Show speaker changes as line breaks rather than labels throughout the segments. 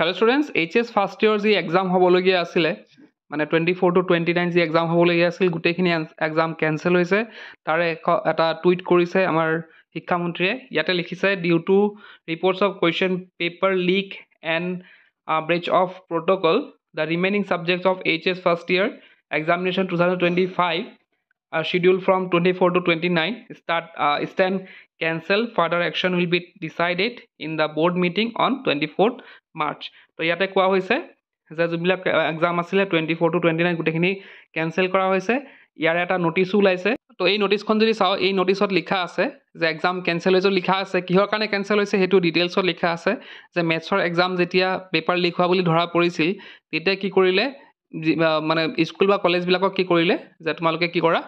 Hello students, HS first year যি exam হ'বলগীয়া আছিলে মানে 24 to 29 যি এক্সাম হ'বলগীয়া আছিল গোটেইখিনি এক্সাম কেনসেল হৈছে তাৰে এটা টুইট কৰিছে আমাৰ শিক্ষামন্ত্ৰীয়ে ইয়াতে লিখিছে due to reports of question paper leak and breach of protocol the remaining subjects of HS first year examination 2025 scheduled from 24 to 29 stand cancel. Further action will be decided in the board meeting on 24th March. তো ইয়াতে কোৱা হৈছে যে যিবিলাক exam আছিলে 24 to 29 গোটেইখিনি cancel কৰা হৈছে ইয়াৰ এটা নোটিছো ওলাইছে তো এই নোটিছখন যদি চাও এই নোটিছত লিখা আছে যে এক্সাম কেনসেল হৈছে লিখা আছে কিহৰ কাৰণে কেনসেল হৈছে হেতু ডিটেইলছত লিখা আছে যে মেথছৰ এক্সাম যেতিয়া পেপাৰ লিক হোৱা বুলি ধৰা পৰিছিল তেতিয়া কি কৰিলে মানে স্কুল বা কলেজবিলাকক কি কৰিলে যে তোমালোকে কি কৰা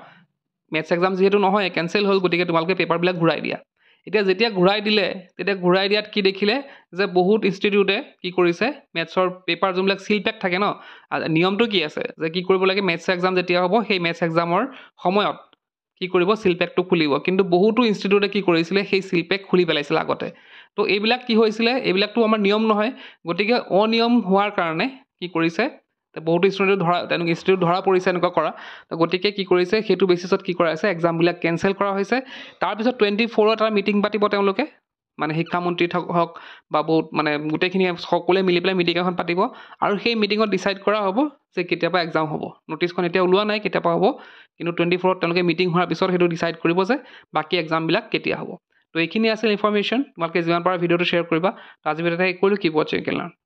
মেথছ এক্সাম যেহেতু নহয় কেনসেল হ'ল গতিকে তোমালোকে পেপাৰবিলাক ঘূৰাই দিয়া এতিয়া যেতিয়া ঘূৰাই দিলে তেতিয়া ঘূৰাই দিয়াত কি দেখিলে যে বহুত ইনষ্টিটিউটে কি কৰিছে মেথছৰ পেপাৰ যোনবিলাক সিল পেক থাকে ন নিয়মটো কি আছে যে কি কৰিব লাগে মেথছ এক্সাম যেতিয়া হ'ব সেই মেথছ এক্সামৰ সময়ত কি কৰিব সিল পেকটো খুলিব কিন্তু বহুতো ইনষ্টিটিউটে কি কৰিছিলে সেই সিল পেক খুলি পেলাইছিল আগতে তো এইবিলাক কি হৈছিলে এইবিলাকটো আমাৰ নিয়ম নহয় গতিকে অনিয়ম হোৱাৰ কাৰণে কি কৰিছে বহুতো ষ্টুডেণ্ট ধৰা তেনেকুৱা ইনষ্টিটিউট ধৰা পৰিছে এনেকুৱা কৰা তো গতিকে কি কৰিছে সেইটো বেচিছত কি কৰা হৈছে এক্সামবিলাক কেনসেল কৰা হৈছে তাৰপিছত 24ত এটা মিটিং পাতিব তেওঁলোকে মানে শিক্ষামন্ত্ৰী হওক বা বহুত মানে গোটেইখিনি সকলোৱে মিলি পেলাই মিটিং এখন পাতিব আৰু সেই মিটিঙত ডিচাইড কৰা হ'ব যে কেতিয়াবা এক্সাম হ'ব নোটিছখন এতিয়া ওলোৱা নাই কেতিয়াবা হ'ব কিন্তু 24ত তেওঁলোকে মিটিং হোৱাৰ পিছত সেইটো ডিচাইড কৰিব যে বাকী এক্সামবিলাক কেতিয়া হ'ব তো এইখিনি আছিল ইনফৰমেশ্যন তোমালোকে যিমান পাৰা ভিডিঅ'টো শ্বেয়াৰ কৰিবা আজি ভিডিঅ'তে কৰিলোঁ কি ৱাচিং কেন লাৰ্ণ